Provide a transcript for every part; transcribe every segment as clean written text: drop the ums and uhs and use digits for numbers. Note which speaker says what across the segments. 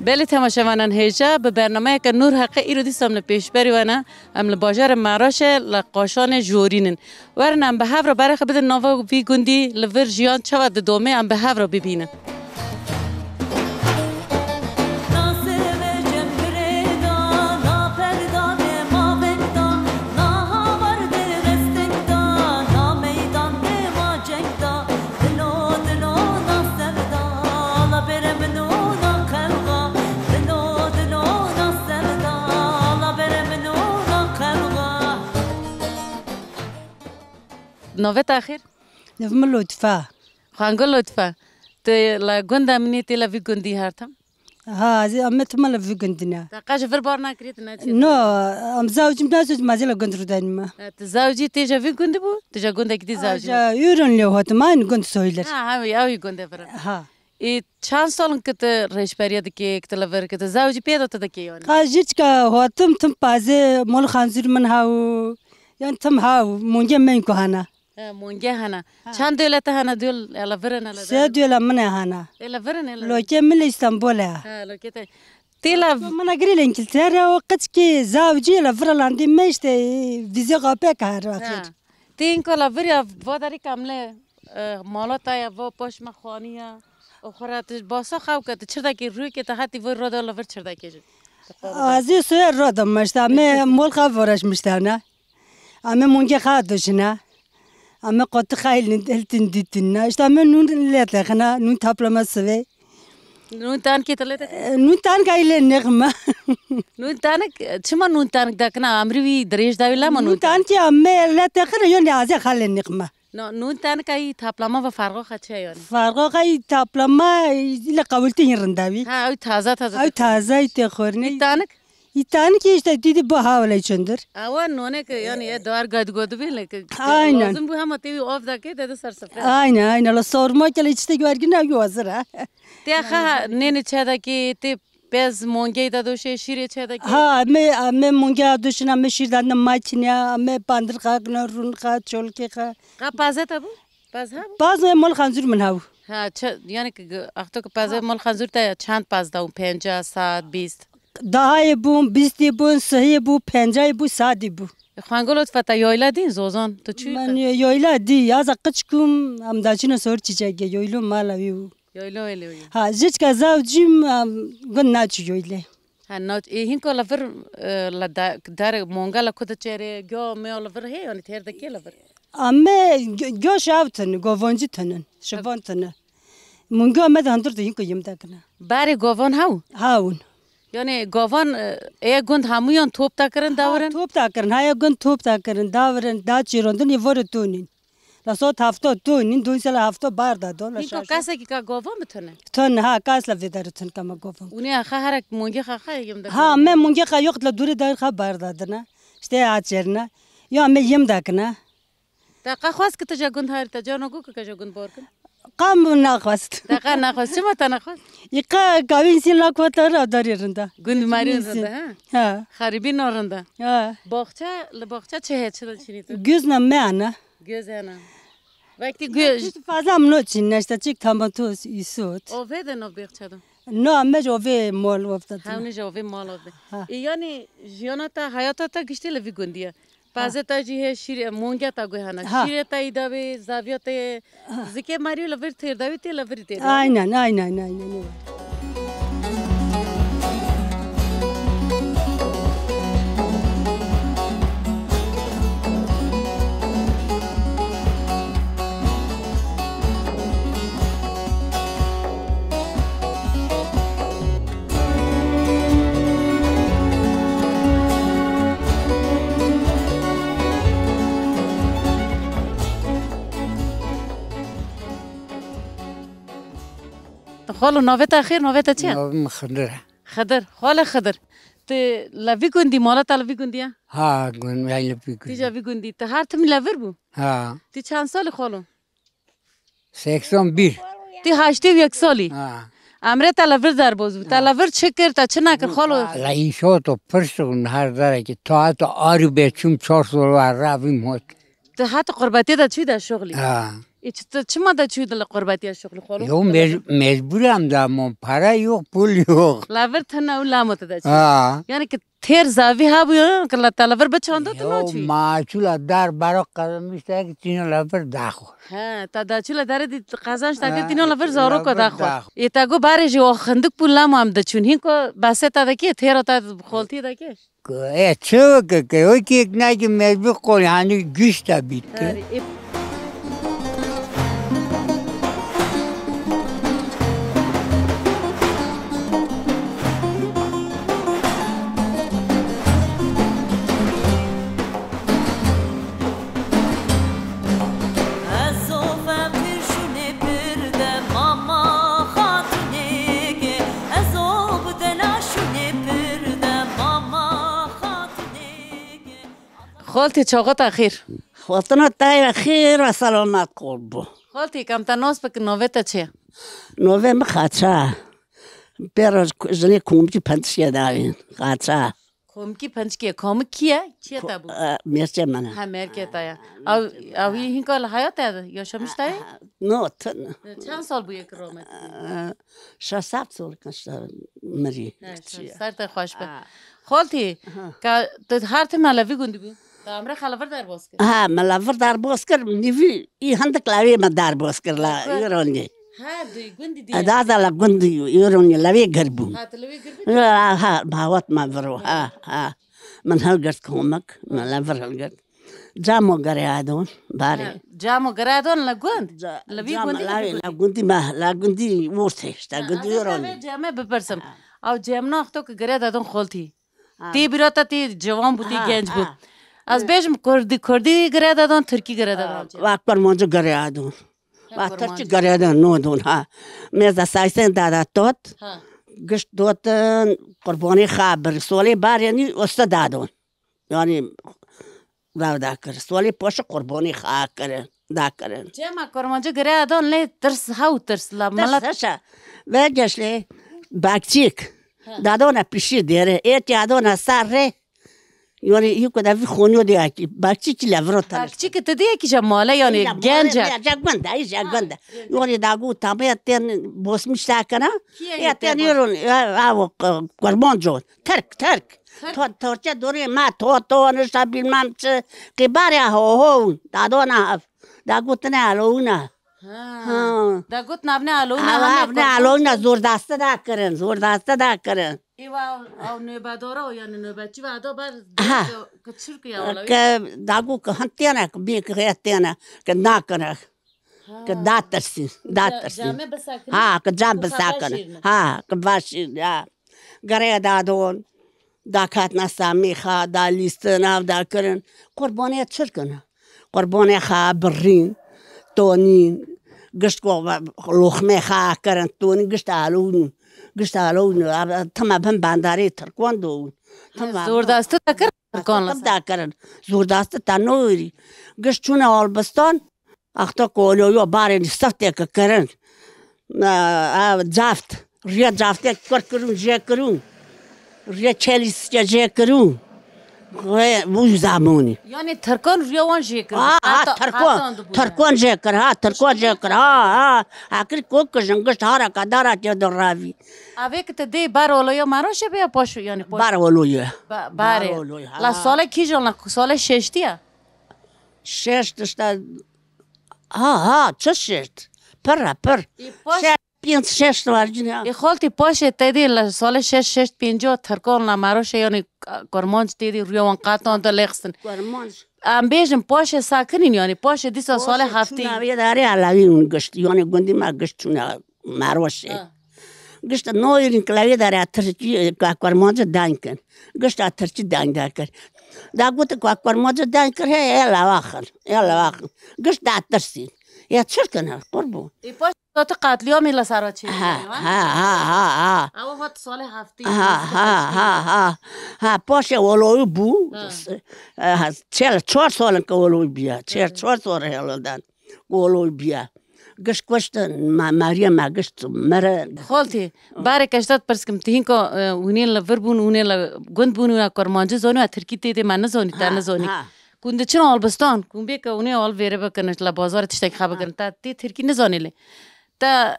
Speaker 1: بله تماشاوانان هیجا به برنامه که نور حق ایرو دیستم پیش بری ونه ام لباجر مراش لقاشان جورینن ورنم به هفر برای خبر نوا وی گندی لور جیان چود دومه ام به هفر ببینن نوت آخر؟
Speaker 2: نفهم لطفا.
Speaker 1: خانگو لطفا. ته لا گند امنی ته لا وی گندی هرتم؟
Speaker 2: ها از امت ما لا وی گندنا.
Speaker 1: تاقاش فر بار نکرید نه چی؟
Speaker 2: نه ام زوجم نازوج مازی لا گند رو دانیم.
Speaker 1: زوجی تیجا وی گندی بود؟ تیجا گنده کدی زوجی؟
Speaker 2: جا یورن لیو هات ما این گند سویلر.
Speaker 1: همی آوی گنده برم.
Speaker 2: ها.
Speaker 1: ای چند سالن که ریش پریاد که کتلور که زوجی پیدا تده کی یعنی؟
Speaker 2: قاجیت که هاتم تم پازه مال خانزور من هاو یان تم هاو مونجه من کهانا.
Speaker 1: مونجه هانا. چند دولت هانا دول الا ورن الا.
Speaker 2: سه دول من هانا.
Speaker 1: الا ورن الا.
Speaker 2: لوکه من استانبول.
Speaker 1: لوکه تیلا.
Speaker 2: من اگری انگلترا وقت که زوجی لا فرلاندی میشت ویزا قابه کار.
Speaker 1: تین کلا وریا واداری کامله مالات یا و پاش مخانیه. آخرات باسا خاو که چردا کی روی که تحتی ور راد الا ور چردا کیج.
Speaker 2: ازی سوی رادم مشتا می مول خاو ورش مشتا نه. اما مونجه خواهد داشتن. اما قط خیلی هلتن دیدن. اشتام نون لیت خنا نون تابلو مسوی.
Speaker 1: نون تان کی تلیت؟
Speaker 2: نون تان کایل نغمه.
Speaker 1: نون تان چما نون تان دکنا امروی دریش داویلا ما
Speaker 2: نون تان کی اما لیت خنا یونی ازی خاله نغمه.
Speaker 1: نون تان کای تابلما و فرقا خچه یعنی.
Speaker 2: فرقا کای تابلما ایل قبولتی رنداوی.
Speaker 1: ها اوی تازه تازه.
Speaker 2: اوی تازه ایت خورنی.
Speaker 1: تانک؟
Speaker 2: ایتان کی است دیدی با حوالی چندر.
Speaker 1: آوان نونه که یعنی دار گاد بیل که.
Speaker 2: آینه.
Speaker 1: لازم بود هم تیوی آف دکه داده سر سفره.
Speaker 2: آینه لا سورما کلی چیزی گویی نمیوازره.
Speaker 1: تی خا نینی چه دکی تی پس مونگی دادوشه شیری چه دکی.
Speaker 2: ها می مونگی دادوشن می شیر دادن ماچنیا می باندر خاک نرون خاک چولکی خا.
Speaker 1: قا پازه تابو؟ پاز ها؟
Speaker 2: پاز مال خانزور من هاو.
Speaker 1: ها چه یعنی که اختو که پازه مال خانزور تا چند پاز داون 50 ساعت 20.
Speaker 2: دهای بون 20 بون سهی بون 50 بون سادی بون.
Speaker 1: خانگولت فتا یایلا دین زوزان تو چی؟
Speaker 2: من یایلا دی از قچکم هم داشتن سر چیزی یایلو مالاویو.
Speaker 1: یایلو.
Speaker 2: ها زیچ که زوجیم گن ناچ یایله.
Speaker 1: ها ناچ این کلا فر در مونگال کد چهره گیا میال فر هی یعنی تیر دکی لفر.
Speaker 2: اما گیا شافتن گوانجی تنن شوان تنن. مونگا آمد هندور دین کیم دکنه.
Speaker 1: باری گوان هاو؟
Speaker 2: هاون.
Speaker 1: یعنی گوان ای گند همون توپ تا کردن داورن؟
Speaker 2: توپ تا کردن های گند توپ تا کردن داورن داچیروندن یوار تونین. لاسات هفته تونین 2 سال هفته بار دادن.
Speaker 1: این تو کسی که گوان میتونه؟
Speaker 2: تون ها کاس لفیدارتون کم گوان.
Speaker 1: اونی آخه هر مونگی خواهی یم دکن.
Speaker 2: ها من مونگی خواهی وقت لدوری دار خواهی بار دادن. شته آچرنا یا من یم دکنه.
Speaker 1: تا خواست که تجا گند هاری تجا نگو که کجا گند بار کن.
Speaker 2: قام نخواست.
Speaker 1: تا نخواست چه مت نخواست؟
Speaker 2: یکا کاوین سین لاکوات را داری رنده.
Speaker 1: گند ماری رنده
Speaker 2: ها.
Speaker 1: خریبی نرنده.
Speaker 2: ها.
Speaker 1: باغچه چه هست چه چینی تو؟
Speaker 2: گوز نمیانه.
Speaker 1: گوز نه. وقتی گوز.
Speaker 2: فازم نوچین نشته چیک تاماتوس ایسود.
Speaker 1: اوه ده نو باغچه دو.
Speaker 2: نه مج اوه مال وفتاد.
Speaker 1: همونی جوه مال وفته. یعنی جیانا تا حیاتا تا گشتی لوی گندیه. پازه تا جیه شیر مونگیا تا گوهانا. شیر تا ایدا به زاویه تا زکی ماریو لور تیر داوی تی لوری تیر.
Speaker 2: نه.
Speaker 1: خالو نوت آخر نوت چه؟
Speaker 3: نوم خضر.
Speaker 1: خال خضر. ت لوی گندی مالا تا لوی گندیه؟
Speaker 3: ها گند میل لوی گندی.
Speaker 1: تیجا لوی گندی تا هر تمی لور بو؟
Speaker 3: ها.
Speaker 1: تی چند سال خالو؟
Speaker 3: 81.
Speaker 1: تی 81 سالی؟
Speaker 3: ها.
Speaker 1: امره تا لور در بازو. تا لور چه کرد تا چه نکرد خالو؟
Speaker 3: لایشو تو پرسون هر داره که تا آری به چوم 4 سال و رویم هات.
Speaker 1: تا حتی قربتی دا چی دا شغلی؟
Speaker 3: ها.
Speaker 1: چه ماده چود لقربتی شغل خورو
Speaker 3: یو مجبورم دامون پاره یوق پول یوق
Speaker 1: لور تنه و لامت ده
Speaker 3: آه
Speaker 1: یعنی که تیر زاوی ها بیان که لور بچانده تو
Speaker 3: یو
Speaker 1: ناچی
Speaker 3: ماچولا در برا قدم میشه که تینو لبر داخل
Speaker 1: ها تا داچولا داره دی قازانش تا تینو لور زارو کو داخل ایتا گو بارش و خندق پول لام هم ده چون هین کو بسه تا دکی تیر تا خالتی دکی
Speaker 3: چه که اوی که یک نگه مجبور قول هنی گوشت بیت
Speaker 1: خالتي چاقات اخیر
Speaker 4: خاطرنا تای خیر و سلامت قربو
Speaker 1: خالتي کم تا ناس بک نوویتا چه
Speaker 4: نوه مخاطره پیراز زنی کومچی پنچیه دارین خاطره
Speaker 1: کومکی پنچکیه کوم کیه چیه تا بود
Speaker 4: مرچه منه
Speaker 1: ها مرکه تایا او هین کال حیات یا شمش تای
Speaker 4: نه تن
Speaker 1: چند سال بویه که رومت
Speaker 4: 6-7 سال کنشتر مری
Speaker 1: سر تا خوش به خالتي که هر تیم ملوی گندی بود امره خلاور در باز کرد
Speaker 4: ها ملافر در باز کرد نیوی ای هندک لاوی ما در باز کرد لا ایرانی
Speaker 1: ها دوی گندی دی
Speaker 4: ادادا لا گندی ایرانی لاوی گربون
Speaker 1: ها تلوی گربی
Speaker 4: ها باوت ما برو ها من هلگرد کومک ملافر هلگرد جامو گریادون باره
Speaker 1: جامو گرادون لگوند لوی گندی
Speaker 4: لا گندی ما لا گندی ورتش تا گندی ایرانی
Speaker 1: جامه بپرسم او جامنا اختو که گرادون خالتي تی براتا تی جوان بودی گنج بود از بیشم کردی گرادون ترکی گرادون
Speaker 4: واکبر منجو گریادون و ترچی گریادون نو دون ها میز سایسن دادا توت گشت دوت قربانی خبر سوالی بار یعنی استاد دادون یعنی دا کر سوالی پاش قربانی خواه کرن دا کرن
Speaker 1: جمع کرمانجو گرادون لی ترس هاو ترس لا ملت
Speaker 4: وگش لی باکچیک دادون پیشی دیره ایت یادون سر ره یعنی یه کدوم خونیو دیگه کی باکچی کی لورو تا
Speaker 1: باکچی که تدیه کی جماله یعنی گنجه
Speaker 4: جگونده ای جگونده یعنی داغو تامه تن بوس میشه کنه یا تن یورون او قربان جون ترک تو چه دوری ما تو نشتا بیلمم چه قباره هو دادونه داغو تنه الونه
Speaker 1: دا گوت نبنه الونه
Speaker 4: نبنه الونه زور دسته دا کرن
Speaker 1: ایوا او نوبادارا یعنی نوبتچی و ادا بر کچر کیا ولا
Speaker 4: که داغو که هنتیانه که بی که هنتیانه که نکنه که داترسی
Speaker 1: جامه بساکنه
Speaker 4: ها که جام بساکنه ها که باشی گره دادون دا کات نسامی خوا دا لیستن دا کرن قربانی چر کنه قربانی خوا برین تونین گشت کو لخمه خوا کرن تونین گشت آلون تمام هم بانداری ترکوان دو
Speaker 1: زور دسته تکر ترکوان
Speaker 4: لسا کرن زور دسته تنوری گشت چونه آلبستان اختا کولویو باره نستفته که کرن جافت ریا جافته کرون جه کرون ریا چلیس جه کرون وش زمانی
Speaker 1: یعنی ترکان ریوان جیکر
Speaker 4: ترکان جیکر آخر کوک جنگشت هارا کدارا چه در راوی
Speaker 1: اوه که تدی بار اولویا مراشه بیا پاشو یعنی
Speaker 4: بار اولویا
Speaker 1: باره لا سال کی جان سال ششتیه
Speaker 4: ششت چه ششت پر ششت ورجینه
Speaker 1: ای خالتی پاشه تدی سال 6 ترکان لا مراشه یعنی کرمانج تدی ریوان قطعان تا لخستن ام بیشم پاشه ساکنین یعنی پاشه دیسا سال هفتی
Speaker 4: چونه داری علاوی اون گشت یعنی گندی ما گشت چونه مراشه گشت نویرین کلاوی داری اترچی کرمانج دنگ کن گشت اترچی دنگ دکر دا گوت کرمانج دنگ کر هی الاواخر گشت اترسی یا چر کنه قربون
Speaker 1: ای پاشه تو قتلیام میلا سرا چی
Speaker 4: ها
Speaker 1: او وقت سال هفتی
Speaker 4: پاشه ولوی بو 4 سال که ولوی بیا 4 سال هلال دان ولوی بیا گشت مریم گشت مره
Speaker 1: خالتي بارك اشتات برسكم تهينكو ونين لفربون ونين لغند بونو كرمانجه زونو تركي تي ما نزوني تا نزوني کنده چون آلبستان کن بی که اونی آل ویره بکنش ل بازار تشتک خبر کن تا تی ترکی نزانیلی تا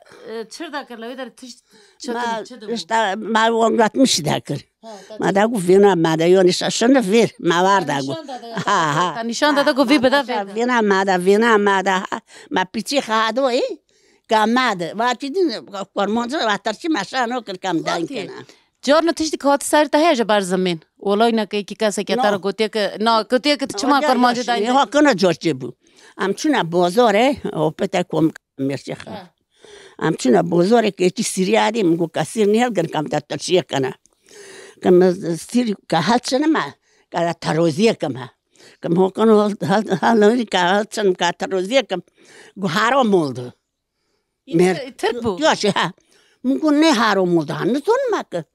Speaker 1: چرا دکر لوی در تشت
Speaker 4: ما وانگات میشی دکر ما دا گفت وینا ما دا یونیش شنده ویر ما وارد گفت
Speaker 1: تا نشان داده گو وی بده
Speaker 4: وینا ما دا ما پیچی خادو ای کاماده واتی دین کارمانز واترچی ماشانو کم داین کنه
Speaker 1: جارنا تشتی کات سر تا هیچ بر زمین ولای نکی کی کسی که تر گویی که نه گویی که چما کارمانز داین
Speaker 4: ها کنه جورجی بو همچون بازاره او پته کم میشه همچون بازاره که چی سریع دیم گو کسی نیل کن کم ترچیه کنه کم سری که هالشنه ما که تروزیه کمه کم ها کنه هالنوی که هالشن که تروزیه کم گو حرام مولد
Speaker 1: تبو
Speaker 4: یاشه ها مگو نه حرام مولد هنوزون مکه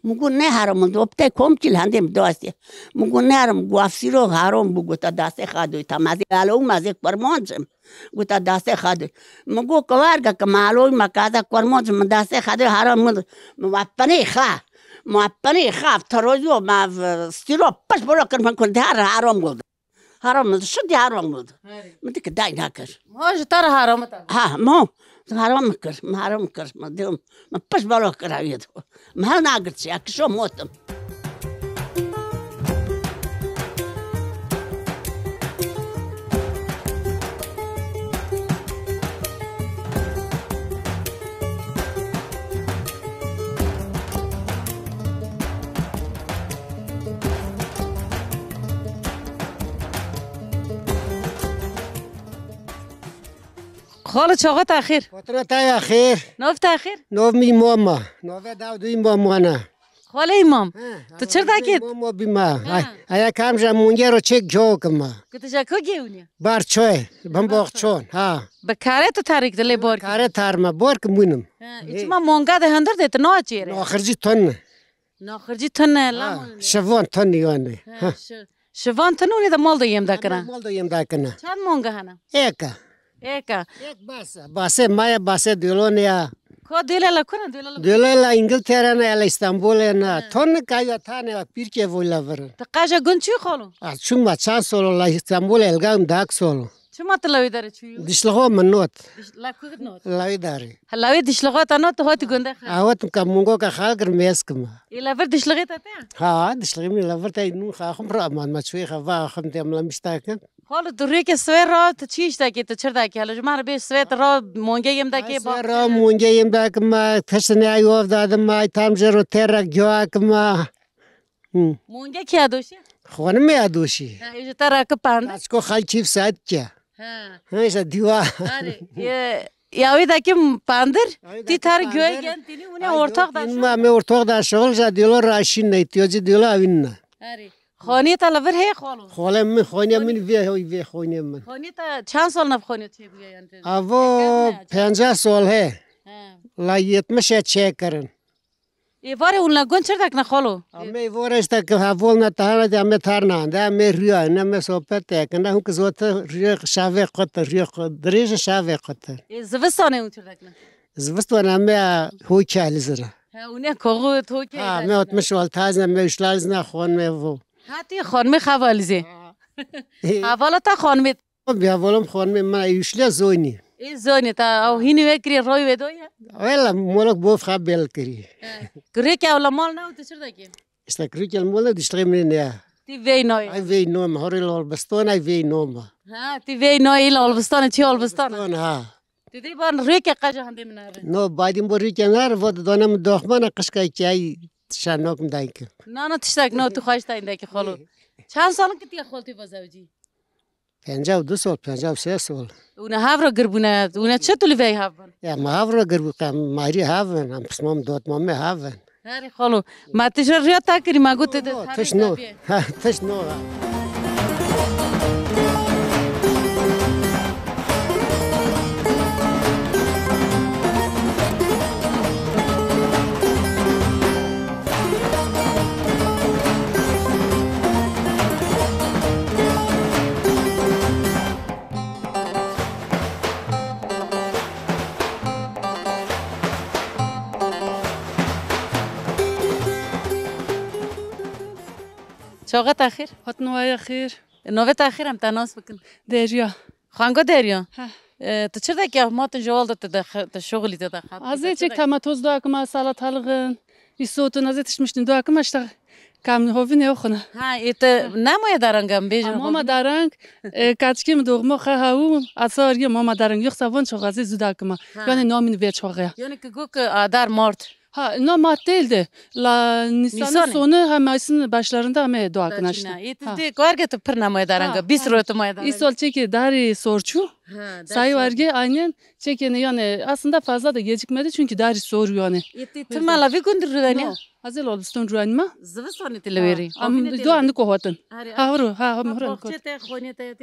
Speaker 4: مگو نه حرام مولد وقتی کم چیل هندیم داستی مگو نه حرام گو افسیرو حرام بگو تا دسته خادوی تا مزه علوم مزه پرمانجم گو تا دسته خادوی مگو کوارگا که معلوم مکازا پرمانجم دسته خادوی حرام مولد موپنی خاف تروزیو ما ستیرو پش برو کن من کن دار حرام مولد حرام مولد شدی حرام مولد مدی که دای نکر
Speaker 1: ماش تر حرام تا
Speaker 4: ها مو حرام کر ما دیوم ما پش برو کراوید ما هل ناگرچی اکشو موتم
Speaker 1: خاله چاقا تاخیر
Speaker 5: فترة تاي خير
Speaker 1: نوف تاخیر
Speaker 5: نوف مي ماما نوف داود مي ماما أنا
Speaker 1: خاله امام تو چرا داکید
Speaker 5: ماما بما أيا كام جامونجا رو چك جو كما
Speaker 1: کت جا کو گیونی
Speaker 5: بارچوي بمباخچون ها
Speaker 1: بکاره تو تاریک دلی بار
Speaker 5: كاره تارما بارك مونم
Speaker 1: ایچ ما مونگا ده هندر ده تو نه چیره
Speaker 5: آخرجي تن
Speaker 1: ناخرجی تن لا
Speaker 5: شوان تن يعني
Speaker 1: شوان تنونی ده مال ده یم دکرن
Speaker 5: مال دو يم داكنا
Speaker 1: چند مونگا هنه
Speaker 5: إيكا
Speaker 1: ایکا
Speaker 5: باسه مايا باسه دولونيا
Speaker 1: کو دیله لکنه دیله
Speaker 5: دولا إنجلترا نا إستانبول نا تون كايا تاني بيركي ولا ورن
Speaker 1: تقاجا گنچی خالو
Speaker 5: شو ما چند سولو لا إستانبول الگام داك سولو
Speaker 1: چما تلوی داره چیو
Speaker 5: دشلغو منوت
Speaker 1: لا کوت نوت
Speaker 5: لاوي داري
Speaker 1: هلاوی دشلغات انا تو هات گنده خ
Speaker 5: اوت كمونغو كخالقر ميسكما
Speaker 1: الا ور دشلغیت تا
Speaker 5: ها دشلغي من لفرتاي نو خاخم رامان ما شوي خفا خم تملا مشتاكن
Speaker 1: خالو دوری که سوی را تو چیش دکی تو چرا دکی حالا جمعه به سوی را مونگه یم دکی با
Speaker 5: را مونجا يم داك ما تشني ايوف داد ما تامجرو ترك جواك ما
Speaker 1: مونگه کیا دوشی
Speaker 5: خون ما ادوشي
Speaker 1: ایج ترا که پاند
Speaker 5: اسكو خال چيف ساعت كيا
Speaker 1: ها
Speaker 5: هيش ديوا
Speaker 1: آره یاوی دکی پاندر تی تر گوی گن تینی اونه ارتاق داشت
Speaker 5: ما مي ورتوق دا شغل جا ديلو راشين نيتيوجي ديلو اويننا
Speaker 1: آره خانی تا لور هی خالو
Speaker 5: خاله من خونيا من في خونيا من
Speaker 1: خانی تا چند سال نب خانی چی بگی انت
Speaker 5: avô 50 سال هي لا يتمشى تشكرن
Speaker 1: ایواره اون لگون چرا دک نخالو
Speaker 5: امي ورشتا که هول نتانا دم تارنا دم ریا نم صحبت کنه هم که زوت ریا شاوه قط ریا دریج شاوه قط
Speaker 1: زوستانه اون چرا دک نه
Speaker 5: زوست نم هو چالی زره
Speaker 1: اونه کوغو تو که
Speaker 5: ها مت مشوال تازه مشلالز نه خون مو
Speaker 1: هاتی خانم خوالیزه حوالا تا خانم
Speaker 5: بیا ولم خون ما یشلا زونی
Speaker 1: ای زونی تا او هینی وکری روی ودویا
Speaker 5: ولا مولک بوف خبل کری
Speaker 1: کری که اولا مال نه تو چرا دکی
Speaker 5: استکریکل مول دشتری من نه
Speaker 1: تی وی نوی
Speaker 5: ای وی نوم هورل بستون ای وی نوم
Speaker 1: ها تی وی نوی ایل آلبستان چی آلبستان
Speaker 5: ها
Speaker 1: تی دی بان روی که قجا هم بمناره
Speaker 5: نو بعدين بوري كنار ود دونم دخمانه قشكاي چای شانوكم دايك
Speaker 1: نه تشتاق نه تو خواهش تا این دکی خالو چند سالن که تی خالتی بازوجی
Speaker 5: 52 سال 53 سال
Speaker 1: اونه هاورا گربونه اونه چه تولی وی هاون
Speaker 5: يا ما هافرا قربو كان ماري هافن ام بسمام دوت مامي هافن
Speaker 1: هری خالو ما تشر ریا تا کری ما گوت ده
Speaker 5: تشنو ها تشنو
Speaker 1: چاقت اخیر
Speaker 6: هات نوای خیر
Speaker 1: نوبت آخرم تناس بکن
Speaker 6: دریا
Speaker 1: خانگو دریا تو چرا که ما تجوال داد شغلی داد
Speaker 6: از یک تماتوز دو اکم سالات حلقن ایسوتون از تش مشتن دو اکم اشتا کام هوی نیوخونه
Speaker 1: ها ایت نمای درنگم بیشتر
Speaker 6: ماما درنگ کاتشکیم دوغمو خواهو اثاری ماما درنگ یخ سوان شغازی زوداکم یعنی نامین وی چاقه
Speaker 1: یعنی که گوک آدار مارد
Speaker 6: Ha, no Mart değildi. Nisan'ın sonu hem Mayıs'ın başlarında hem dua kınaştı.
Speaker 1: İyi, koyarge tu pır namaya daranga, bir sürü namaya daranga.
Speaker 6: İsol çeki dari sorçu. Sayı varge aynen çekeni yani aslında fazla da gecikmedi çünkü dari soruyor yani.
Speaker 1: İyi, tırma lavi gündür rüdanya.
Speaker 6: Hazır olbuston rüyanma.
Speaker 1: Zıvıstonu tilaveri.
Speaker 6: Do andı kohatın. Ha vuru, ha
Speaker 1: mıhran kot.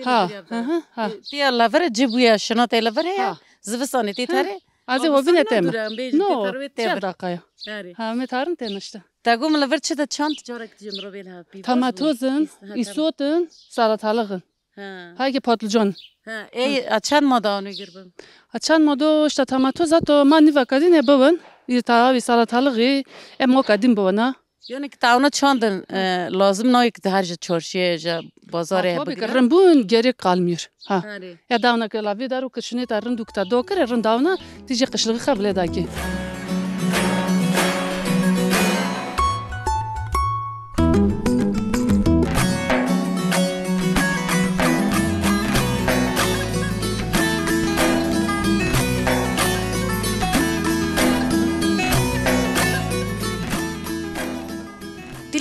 Speaker 1: Ha. Tiya lavere cibuya şanata lavere ya. Zıvıstonu titare.
Speaker 6: Azı hobi ne tema? No, çe dakika. Ha, metarın tenişte.
Speaker 1: Tagum laver çe de çant jorak cimro belha.
Speaker 6: Tamatozun, isotun, salatalığın. Ha ki patlıcan.
Speaker 1: Ha, açan moda onu girbim.
Speaker 6: Açan moda işte tamatoz ato mani vakadin ne bavın. İrtavi salatalığı em o kadın bavana.
Speaker 1: Yani ki tavna çandın lazım ne ki her şey çarşıya ya bazara ya.
Speaker 6: Tabii ki rımbun gerek kalmıyor. Ha. Ya davna ki lavi daru kışını tarın dukta dokar rın davna tici kışlığı kabul edaki.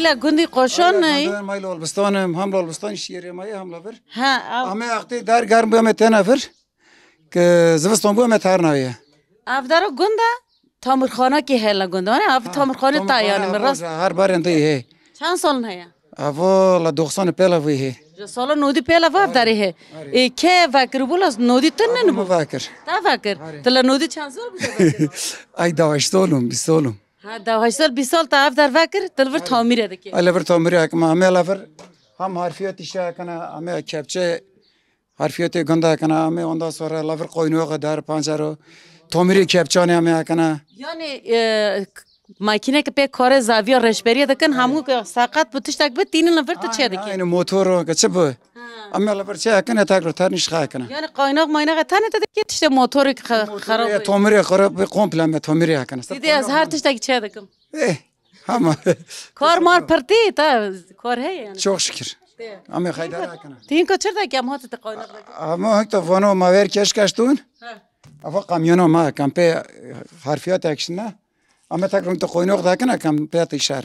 Speaker 1: لا گندی قشان نه
Speaker 7: مایل البستانم هم البستان شیری مایی هم لبر
Speaker 1: ها
Speaker 7: اما وقتی در گرم بیام تنفر که زمستان بیام تر نایه
Speaker 1: افدارو گنده تامرخانه کی هلا گنده نه اف تامرخانه تایانه مرس
Speaker 7: هر بار انده هی
Speaker 1: چند سال نه
Speaker 7: اول 200 پیلا وی هی
Speaker 1: سال نودی پیلا و افداری هی که فکر بولاس نودی تنه نبود
Speaker 7: فکر
Speaker 1: تا فکر تلا نودی چند سال بود
Speaker 7: ای 20 سالم 20 سالم
Speaker 1: ها 20 سال تا افدار فکر تلور تعمیره دکی
Speaker 7: لور تعمیره که ما همه لور هم حرفیاتی شا کنه همه کپچه حرفیاتی گنده کنه همه اوندا سوار لور قاینوق در پنجره تعمیری کپچانه همه کنه
Speaker 1: یعنی ماشینه که به کار زاویه رشبری دکن همون که ساقط بودش تک به تین لور تا چه دکی
Speaker 7: این موتور که چه بود اما لور چه کنه تاگر ترنش خا کنه
Speaker 1: یعنی قاینوق ماینه تنه تا دکی تشت موتور خراب
Speaker 7: تعمیری خراب کاملا می تعمیری کنه
Speaker 1: دیدی از هر تشت تک چه دکم
Speaker 7: همه
Speaker 1: کار مار پرتی تا کار هی یعنی
Speaker 7: çok şükür ama خیدار کنه
Speaker 1: تین کو چرا دکی هم هات تا قاینوق
Speaker 7: اما هک تو وانو ماور کش کشتون افا کامیونو ما کمپه حرفیات اکشنه اما تاگر تو قاینوق دکنه کمپه تیشار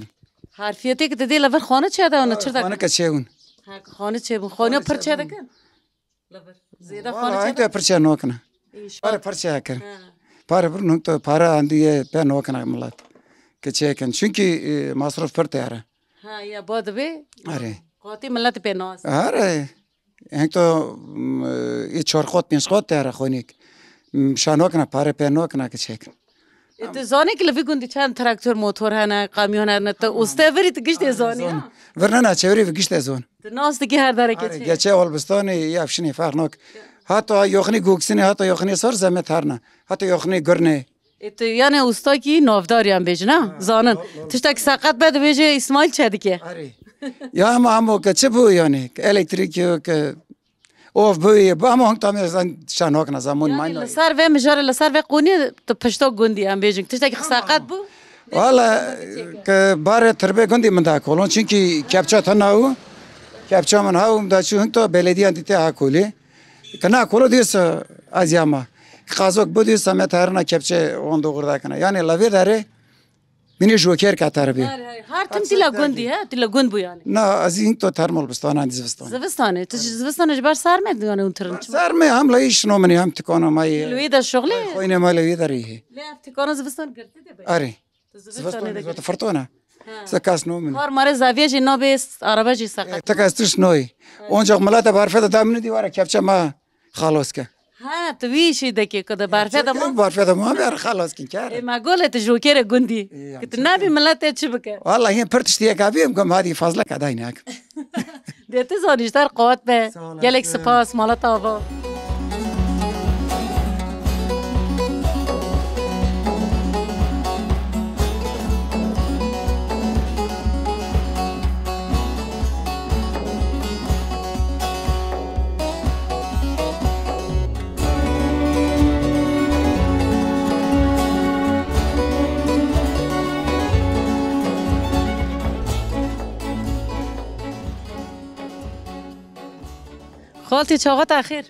Speaker 1: حرفیاتی که دیدی لور خانه چه دا اون چرا
Speaker 7: خانه که چه اون
Speaker 1: خانه چه بون خانه پر چه دکن لور زیاده خانه
Speaker 7: چه پر چه نو کنه پاره پر چه کنه پاره پر نو تو پاره اندیه په نو کنه ملت که چه کن چونکی مصرف پر تیاره
Speaker 1: ها یا بود به
Speaker 7: آره
Speaker 1: قاطی ملت په ناس
Speaker 7: آره هنگ تو ای چهار خود پنج خود تیاره خونیک شانو کنه پاره په نو کنه که چه کن
Speaker 1: تو زانی که لوی گندی چند تراکتور موتور هنه کامیون هنه تو استوری تو گشت زانی
Speaker 7: ورنه نه چوری و گشت زون
Speaker 1: تو ناس دیگه هر داره که چه
Speaker 7: گچه البستانی یا افشینی فرق نک حتی یخنی گوکسینی حتی یخنی سر زمت هرنه حتی یخنی گرنه
Speaker 1: تو یعنی استا کی نافداری هم بیج نه زانن تشتک ساقط بده بیج اسماعیل چه دیگه
Speaker 7: یا همو که چه بو یعنی الکتریکی که اوف بوی با همه هنگ تامی شانوک نزامون ماین
Speaker 1: لسر و مجاره لسر و قونی تو پشتو گندی هم بیجن تشتک ساقط بو
Speaker 7: والا که بار تربه گندی من دا کولون چونکی کپچا تناو کپچا من هاوم دا چون تو بلدیان دیته ها کولی که نه کولو دیس از یاما خازوک بودی سمت هرنا کپچه اون دو گرده کنه یعنی لوی داره منی جوکر که تربی
Speaker 1: هر تم تلا گندی ها تلا گند بو یعنی
Speaker 7: نه از این تو ترمال بستانه اندیز بستانه
Speaker 1: زوستانه تو زوستانه جبر سر مد یعنی اون ترن
Speaker 7: سر می هم لایش نو منی هم تکانه مای
Speaker 1: لوی دا شغله
Speaker 7: خوینه مای لوی داری
Speaker 1: لی تکانه زوستان کرده ده
Speaker 7: آره زوستانه تو فرتونه سکاس نو من
Speaker 1: کار ماره زاویه جی نو بیست عربه جی ساقط
Speaker 7: تکاستش نوی اونجا ملت برفه دامنه دیواره کپچه ما خلاص که
Speaker 1: ها تو ویشی دکی کده برفه دام
Speaker 7: برفه دام بیار خلاص کن کار
Speaker 1: ما گله تو جوکر گندی که تو نبی ملت چی بکه
Speaker 7: والله این پرتشتی کابی میگم هادی فضل کدای نک
Speaker 1: دیت زانیشتر قوت به گلک سپاس مالت آوا خالتی چاقات اخیر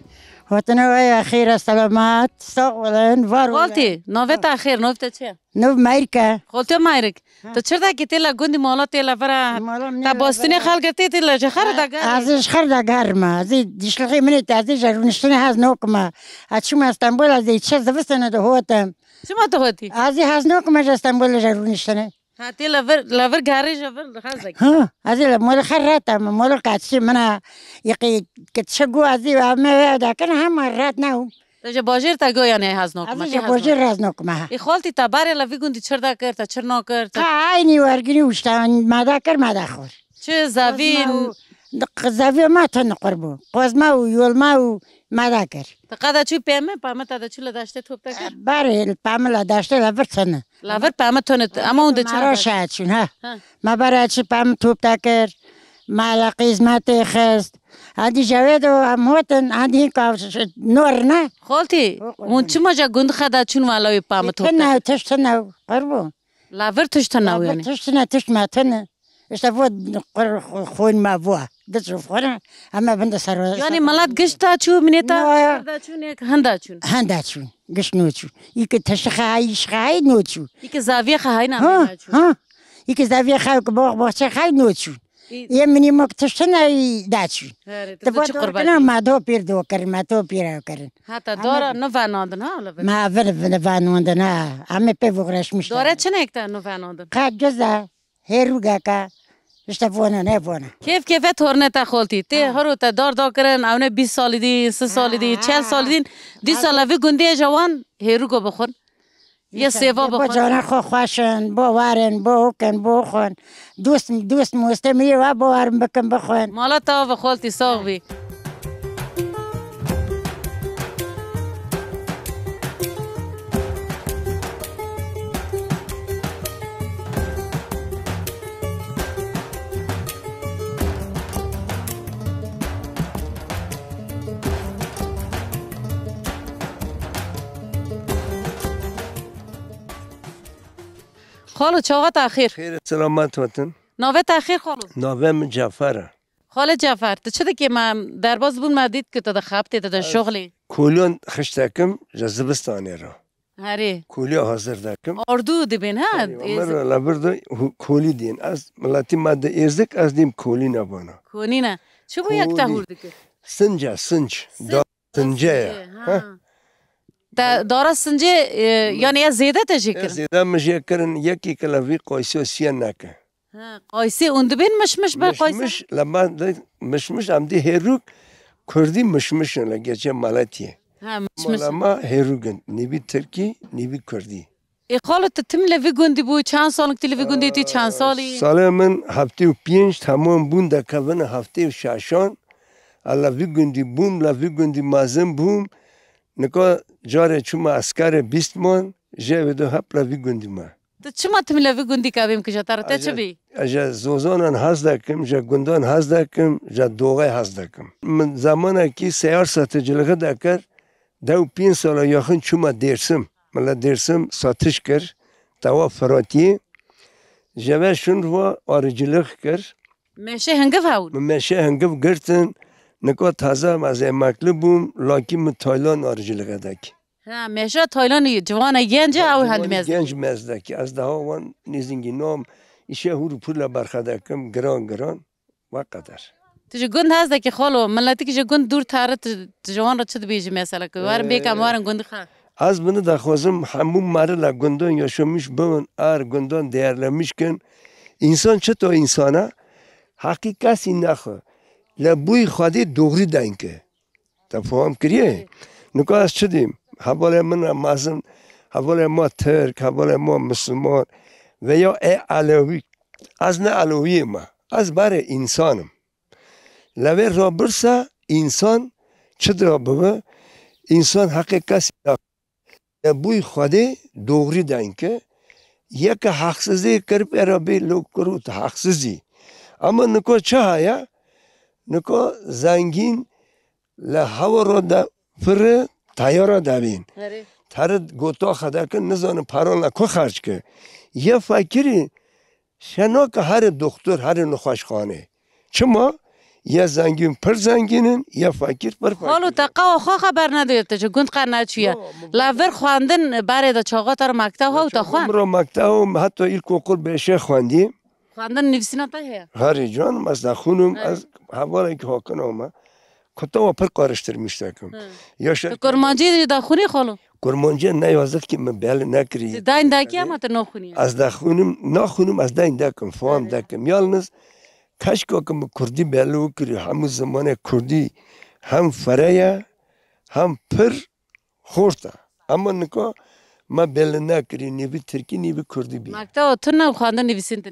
Speaker 8: وطنوی اخیر سلامت ساقلن وارو
Speaker 1: خالتی نوفت اخیر نوفت چیه
Speaker 8: نو میرکه
Speaker 1: خالتی مایرک تو چرا که تیلا گوندی مالا تیلا فرا تا باستنی خلق تیلا چخر دگر
Speaker 8: ازش خرد گرمه ازی دیشلقی منی ازی جرونشتنی هز نوکما ازشم استانبول ازی چه زوستنه ده هوتم
Speaker 1: چی ما تو هاتی
Speaker 8: ازی هز نوکما استانبول جرونشتنه
Speaker 1: ها تیلا لور گاری جور خالق
Speaker 8: ها ازی مال خراتم مال کاتشی منا یکی کتشگو ازی و همه دکن هم رات نو
Speaker 1: تو باجر تا گویا نه هز نوک
Speaker 8: ازی باجر راز نوکما
Speaker 1: ای خالتی تا باری لوی گوندی چردا کرد چر نا کرد
Speaker 8: اینی ورگی وشتن مادا کر مادا خور
Speaker 1: چه زوین
Speaker 8: زاویه ما تن قربو قزما و یول ما و مادا کر
Speaker 1: تقدا چی پامه تا چی داشته توپ تا کر
Speaker 8: باره پاملا داشته لور سنه
Speaker 1: لور پامه تونه اما اون
Speaker 8: مرا شاید شون ها ما برای چی پام توپ تا کر مالا قسمت خست عندي جواد وموتن عندي نور نه
Speaker 1: خالتي اون چی ماجا گوند خدا چون والا پامه توپ
Speaker 8: تنه تشتنه قربو
Speaker 1: لور تشتنه یعنی
Speaker 8: تشتنه تشما تنه اشتفود خون ما بوا دشوف خونه اما بنده سر
Speaker 1: یعنی ملات گشتا چو منیتا چون یک هندا چون
Speaker 8: گش نو چو یک تشخای شخای نو چو
Speaker 1: یک زاویه خای نام
Speaker 8: ها یک زاویه خای که باغ چه خای نو چو یه منی مکتشتنه داچو
Speaker 1: تبغى
Speaker 8: قربان ما دو پیر دو کرن ما تو پیر کرن
Speaker 1: حتی داره نواناندن ها
Speaker 8: ما نواناندن همه په وګرش مشته
Speaker 1: داره چه نه کتا نواناندن
Speaker 8: که جزا هروگا که اشتفونه نه بونه
Speaker 1: کیف تورنه تا خالتی تی هرو تا دار کرن اونه 20 سال دی 30 سال دی 40 سال دی 20 سال وی گندی جوان هروگو بخون یه سیوا بخون
Speaker 8: با جان خو خوشن با وارن با کن با خون دوست مستمری و با وارن بکن بخون
Speaker 1: مالا تا و خالتی ساق بی خالو چاقات اخیر
Speaker 9: خیر سلامت وطن
Speaker 1: نوت اخیر خالو
Speaker 9: نوام جعفره
Speaker 1: خاله جعفر تو چه که من درباز بون ما دید که تا خبتی تا شغلی
Speaker 9: کولیون خشتکم جذبستانی را
Speaker 1: هری
Speaker 9: کولیا حاضر دکم
Speaker 1: اردو دبین ها
Speaker 9: عمر لبرد کولی دین از ملاتی ماده ازدک از دیم کولی نبانا
Speaker 1: کونی نه چه بو یک تهور دکه
Speaker 9: سنج سنجه
Speaker 1: داره سنجه یعنی زیاده تجیکر
Speaker 9: زیاده مجیه کرن یکی کلاوی قایسی و سیان نکه
Speaker 1: قایسی اون دبین مشمش با قایسی
Speaker 9: مشمش لما مشمش عمدی هروک کردی مشمشن لگه چه مالاتیه لما هروگن نیبی ترکی نیبی کردی
Speaker 1: خالت تم لوی گوندی بو چند سال که لوی گوندی تی چند سالی
Speaker 9: سال من هفته و 5 تمام بون دکون هفته و 6 لوی گوندی بوم لوی گوندی مازم بوم نکا جاره چوما اسکر 20 من جه ودو هپ لوی گوندی ما
Speaker 1: تو چما تم لوی گوندی کابیم که جاتار ته چه بی
Speaker 9: اجا زوزانان هاز دکم جا گوندان هاز دکم جا دوغه هاز دکم من زمانه کی سیار ساتجلغه دکر دو 5 سال یاخن چوما درسم ملا درسم ساتش کر توا فراتی جوه شون رو آرجلغ کر
Speaker 1: میشه هنگف هاود
Speaker 9: میشه هنگف گرتن نکو تازه مزه مکلب بوم لاکی من تایلان آرجلغه دکی
Speaker 1: ها میشه تایلان جوان گنج او هند میز
Speaker 9: گنج میز دکی از ده وان نیزینگی نام ایشه هورو پول برخدکم گران و قدر
Speaker 1: تجي گند هست که خالو ملتی که گند دور تاره جوان را چه بیجی مثلا که وارم بیکم وارم گند خا
Speaker 9: از من دخوازم همون ماره لا گندان یا شمیش بون گندان دیرلمیش کن انسان چطور انسانه حقیقتی نخو لبوی خودی دوغری دنکه تفهم کریه نکو از چه دیم حواله من مازن حواله ما ترک حواله ما مسلمان و یا علوی از نه علوی ما از بر انسانم لوی را برسه انسان چه را بوه انسان حقیقتی بوی خودی دوغری دنکه یک حقسزی کرب ارابی لوگ کرو تا حقسزی اما نکو چه هایا نکو زنگین لحو را دا فر تایارا دابین ترد گوتا خدا که نزانه پران لکو خرج که یه فکری شنا که هر دکتر هر نخوشخانه چما یا زنگین پر زنگینن یا فقیر پر فقیر
Speaker 1: حالو تقا و خو خبر ندارد چه گند قر نچویه لور خواندن برای دا چاقا تر مکتب ها و تا خوان
Speaker 9: رو مکتب حتی ایل کوکل بهشه خواندیم
Speaker 1: خواندن نویسینا تا هیا
Speaker 9: هری جانم از دخونم از حوالی که حاکنم کتا و پر کارشتر میشتکم یا شد
Speaker 1: کرمانجی دا خونی خالو
Speaker 9: کرمانجی نیازد که من بله نکری
Speaker 1: داین داکی هم تا نخونی
Speaker 9: از دخونم نخونم از داین دکم فهم دکم یالنز کاش که من کردی بله کری همون زمان کردی هم فرایه هم پر خورده اما نکا ما بله نکری نیوی ترکی نیوی کردی بی
Speaker 1: مکتب تو نه خواندن نویسین تا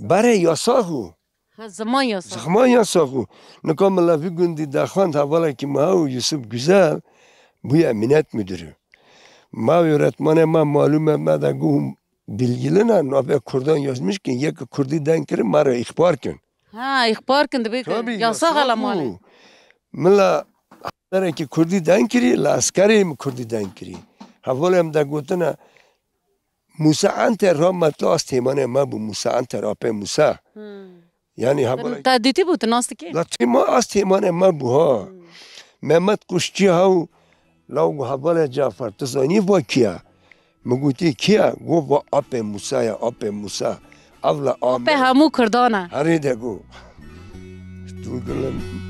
Speaker 9: برای یاساهو
Speaker 1: زمان یاسا
Speaker 9: زمان یاساهو نکا ملافی گندی دخواند حوالا که ما و یوسف گزل بوی امینت میداره ما öğretmene ma malume ma da gu bilgilerine nave Kurdan yazmış ki یک کردی دن کرد ما را اخبار کن
Speaker 1: ها اخبار کن دبی یاسا غلا ماله
Speaker 9: ملا داره که کردی دن کری لاسکری کردی دن کری حوالا هم دا گوتنا موسی انت را مطلع است تیمانه ما بو موسی انت را په موسی یعنی حوالا
Speaker 1: تا دیتی بود ناست که
Speaker 9: لطیما است تیمانه ما بو ها محمد قشچی هاو لو حوالا جعفر تزانی با کیا مگوتی کیا گو با آپ موسی یا آپ موسی اولا آمد
Speaker 1: به همو کردانه
Speaker 9: هری دگو تو گلن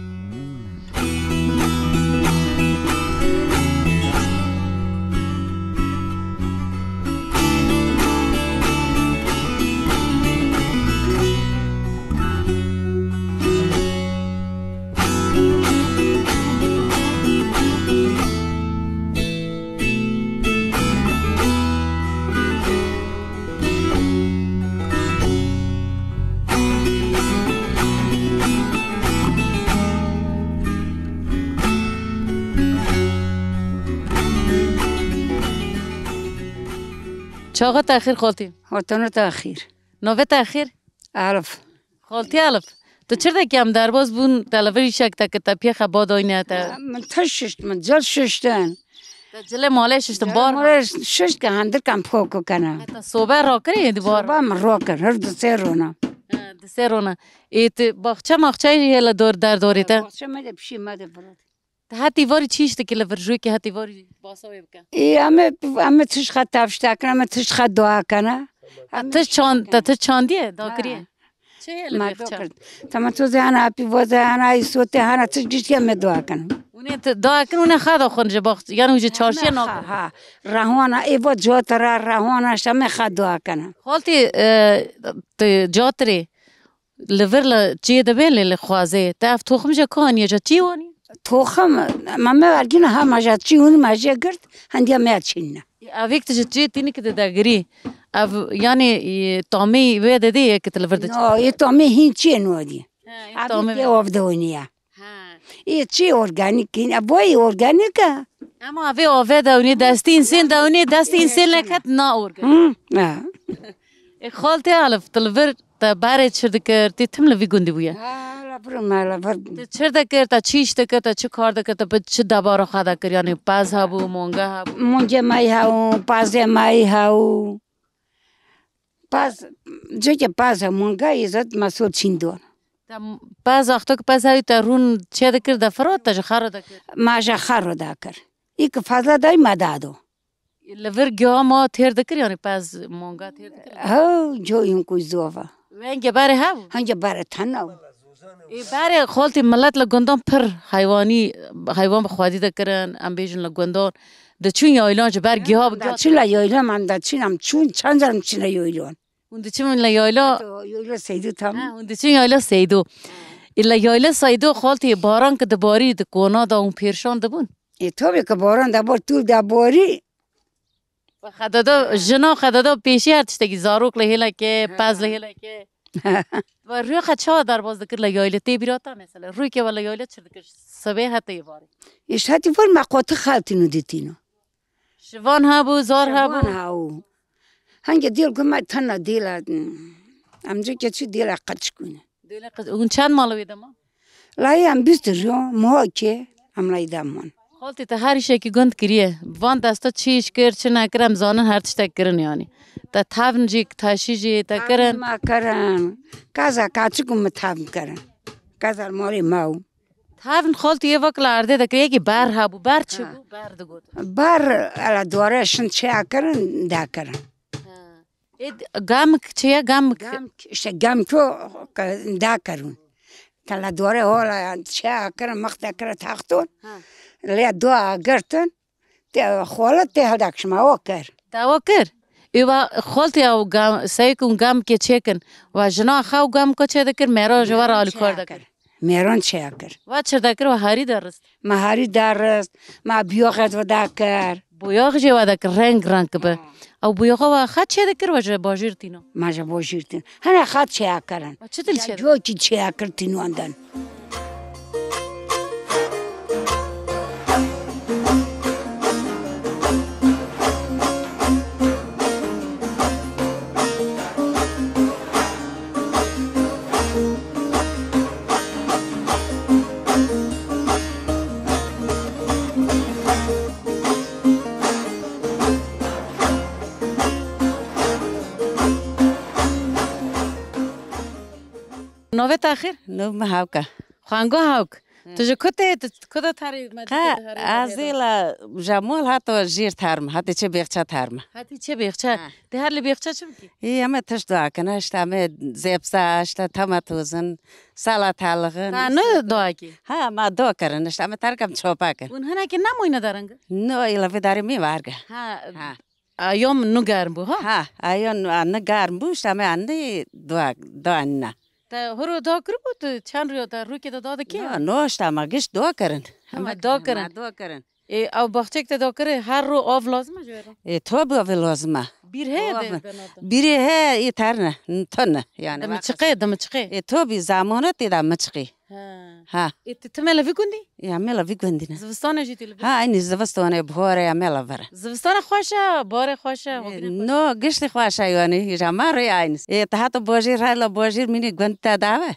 Speaker 1: چاقا تاخیر خالتی
Speaker 10: هاتانو تاخیر
Speaker 1: نوه تاخیر
Speaker 10: الف
Speaker 1: خالتی الف تو چرا که هم درباز بون تلوری شک تا که تا پیخ باد آینه تا
Speaker 10: من تششت من جل ششتن
Speaker 1: جل ماله ششتن بار
Speaker 10: ماله ششت که هندر کم پوکو کنم
Speaker 1: تا صوبه را کری دی بار
Speaker 10: صوبه من را کر هر دو سه رونا
Speaker 1: دسه رونا ایت باخچه ماخچه هلا دور در دوری تا
Speaker 10: باخچه مده بشی مده برد
Speaker 1: هتی واری چیشت که لورجوی که هتی واری باساوی بکن
Speaker 10: ای همه تش خط تفشته کنم همه تش خط دعا کنه
Speaker 1: تش چاندیه دا کریه چه هلا
Speaker 10: بخچه تما تو زهانه اپی وزهانه ای سوته هانه تش گیشتی همه دعا کنم
Speaker 1: اونه دعا کن اونه خدا خونجه باخت یعنی اوجه چارشی ناکن
Speaker 10: ها رهوانه ای با جاتره رهوانه همه خط دعا کنم
Speaker 1: خالتی جاتره لور چیه دبیل لخوازه تا اف توخمجه کانی جا چی وانی
Speaker 10: توخم ماما ورگین ها ماجد چی اون ماجد گرد هندیا میاد
Speaker 1: اویک تجه چی تینی که دگری او یعنی تامی ویده دیه که تلور ده
Speaker 10: نه یه تامی هین چیه نودی اوی دیه آفدونیه یه چی ارگانیک ابوی ارگانیکه
Speaker 1: اما اوی آوه دونی دستی انسان دونی دستی انسان لکت نا ارگانیک خالتی الف تلور تا باره چرده کرد تم لوی گندی بویه چرا دکر تا چیش دکر تا چه کار دکر تا چه دبارو خدا کر یعنی پاز ها بو مونگا ها بو
Speaker 10: مونگا مای ها پاز مای ها پاز جو که پاز مونگا ایزد مسئول چیندون
Speaker 1: پاز وقتا که پاز هایی تا رون چه دکر دفرات تا جخارو دکر
Speaker 10: ما خارو دکر ای که فضا دای مدادو
Speaker 1: لور گیا ما تیر دکر یعنی پاز مونگا تیر دکر
Speaker 10: ها جو این کوی زوفا
Speaker 1: ونگه باره ها بو
Speaker 10: هنگه باره تنو
Speaker 1: باره خالتی ملت لگندان پر حیوان بخوادی دکرن ام بیشن لگندان ده چون یایلان جه بر گیاه بگیاه
Speaker 10: چون لایلان من ده چونم چون چند زرم چون لایلان
Speaker 1: اون ده چون لایلا
Speaker 10: یایلا سیدو تام
Speaker 1: اون ده چون یایلا سیدو ایلا یایلا سیدو خالتی باران که ده باری ده کونا ده اون پیرشان ده بون
Speaker 10: ای توبه که باران ده بار طول ده باری
Speaker 1: خدادا جنا خدادا پیشی هر تشتگی زاروک لحیله که پز لحیله که و روی خدشا در باز دکر لیایله تی بیراتا مثلا روی که ولی لیایله چه دکر سبه حتی باری
Speaker 10: ایش حتی فر مقاطع خالتینو دیتینو
Speaker 1: شوان ها بو زار ها بو
Speaker 10: شوان ها هنگه دیل گمه تنه دیل امجا که چی دیل قدش کنه
Speaker 1: اون چند مالوی دما؟
Speaker 10: لای هم 20 رو ماه که هم لای دمان
Speaker 1: خالتی تا هر شکی گند کریه وان دستا چیش کر چه نکرم زانن هر چی کرن یعنی تا تاون جی تاشی جی تا کرن
Speaker 10: ما کرن کازا کاچکم تاون کرن کازر ماری ماو
Speaker 1: تافن خالت یه وقت لارده دکه یکی بر هابو بر چه بو بر دگود
Speaker 10: بر الا دوارشن چه کرن دا کرن
Speaker 1: گام چیه گام
Speaker 10: işte gamko da karun kala dore hola çe karın makta kara taktun le dua gertun te xola te hadakşma okar
Speaker 1: تاوکر ایوا خالت یا گام سیکون گام که چکن و جنا خو گام کو چه دکر مرا جوار آل کار دکر
Speaker 10: meron çe kar
Speaker 1: و چه دکر و هاری درست
Speaker 10: mahari darız ma biyoqat و da kar
Speaker 1: بویاغ جوا دکر رنگ به او بویاغ و خد چه دکر و جه باجیر تینو
Speaker 10: ma ja bojirtin hana khat çe karan
Speaker 1: چه دل چه
Speaker 10: jo ki çe kartin ondan
Speaker 1: نوه تاخیر
Speaker 11: نو محاوکا
Speaker 1: خانگو هاوک تو جو کده تاری
Speaker 11: ازیلا جمال حتی جیر ترم حتی چه بیخچه ترم
Speaker 1: حتی چه بیخچه ده هر لی بیخچه چه بکی
Speaker 11: همه تش دعا کنه همه زیبسه اشتا تماتوزن سالاتالغن
Speaker 1: نه دعا کی
Speaker 11: ها ما دعا کرن همه ترکم چوپا کن
Speaker 1: اونها که نموینه دارنگ
Speaker 11: نو ایلا ویداری می وارگه
Speaker 1: ها ایام نو گرم بو
Speaker 11: ها ایام نه گرم بوش همه انده دعا نه
Speaker 1: تا هرو دعا کرو بود چند روی تا روی که دعا کی
Speaker 11: نوشت ما گشت دعا کرن
Speaker 1: همه دعا کرن او بخچک تا دعا کرے هر رو آف لازمه جوره
Speaker 11: تو به آف لازمه بیره ای ترنه تنه یعنی
Speaker 1: دم چقه
Speaker 11: تو بی زمانت دم چقه ها
Speaker 1: تو ملوی گندی
Speaker 11: یا ملوی گندی نه
Speaker 1: زوستانه جیتی لب
Speaker 11: ها این زوستانه بهاره یا ملوره
Speaker 1: زوستانه خوشه باره خوشه
Speaker 11: نو گشت خوشه یعنی جماره اینس تا حتی باجیر هلا باجیر مینی گند تا داوه